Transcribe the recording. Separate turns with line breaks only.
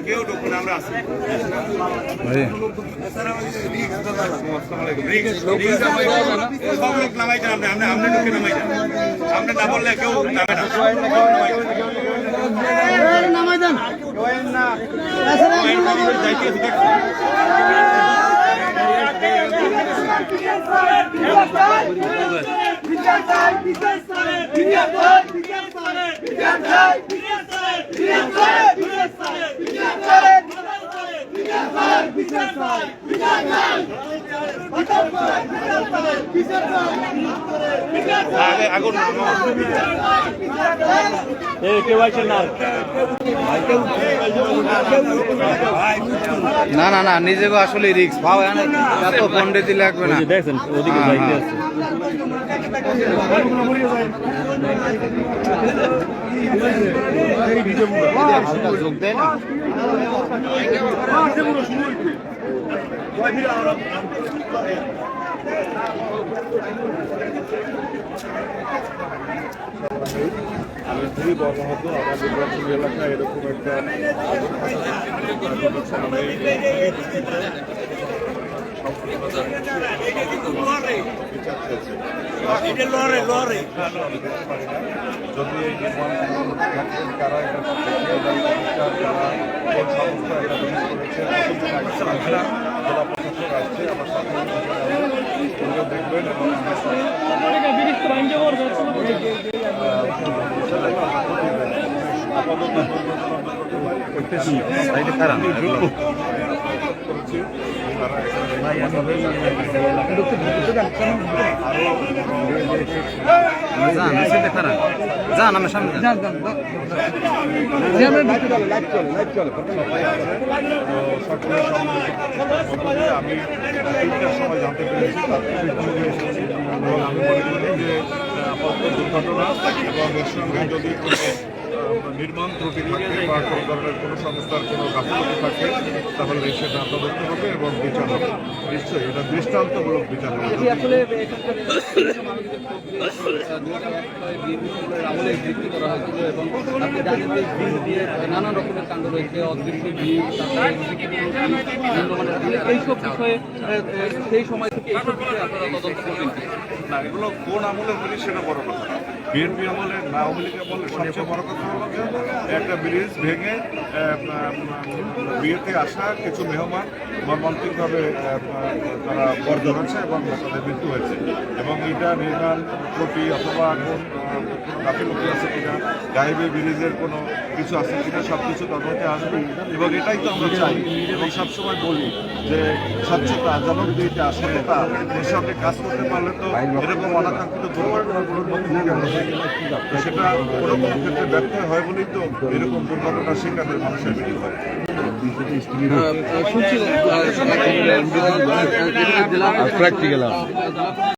কেউ ঢুকুন আমরা আছি সব লোক নামাই যান আপনি আপনি ঢুকে নামাই যান আপনি না বললে কেউ যাবে না নামাই দেন আগুন
না না না নিজেকে আসলে রিক্স ভাও এত পন্ডিতি লাগবে না
দেখছেন ওদিকে যাইতে আছে
যোগ দেয় না
আমি খুবই মর্মাহত আমার নির্বাচনী এলাকায় এরকম একটা যদি এই নির্মাণ তারা যারা কোন সংস্থা এটা জিনিস করেছে জেলা প্রশাসক আসছে আমার সাথে দেখবেন এবং
যান আমার সামনে
আমি 3টার সময় জানতে পেরেছি এবং আমি মনে করি যে দুর্ঘটনা এবং এর সঙ্গে যদি কোনো নির্মাণ ত্রুটি থাকে বা কোনো ধরনের কোনো সংস্থার কোনো গাফিলতি থাকে তাহলে সেটা তদন্ত হবে এবং বিচার হবে নিশ্চয়ই এটা দৃষ্টান্তমূলক বিচার হবে
নানান রকমের কাণ্ড রয়েছে এইসব বিষয়ে সেই সময় থেকে এইসব বিষয়ে আপনারা তদন্ত করবেন
না এগুলো কোন আমলের ব্রিজ সেটা বড় কথা না বিএনপি আমলে না আওয়ামী লীগ আমলে সবচেয়ে বড় কথা হলো যে একটা ব্রিজ ভেঙে বিয়েতে আসা কিছু মেহমান মর্মান্তিকভাবে তারা বর্জন হয়েছে এবং তাদের মৃত্যু হয়েছে এবং এটা নির্মাণ ত্রুটি অথবা কোন গাফিলতি আছে কিনা গাইবে ব্রিজের কোনো কিছু আছে কিনা সব কিছু তদন্তে আসবে এবং এটাই তো আমরা চাই এবং সবসময় বলি যে স্বচ্ছতা জবাবদিহিতা সততা এর সঙ্গে কাজ করতে পারলে তো এরকম অনাকাঙ্ক্ষিত দুর্ঘটনাগুলোর মধ্যে থেকে সেটা কোনো কোনো ক্ষেত্রে ব্যর্থ হয় বলেই তো এরকম দুর্ঘটনার শিকারের মানুষের মৃত্যু হয়
শুনছিলেন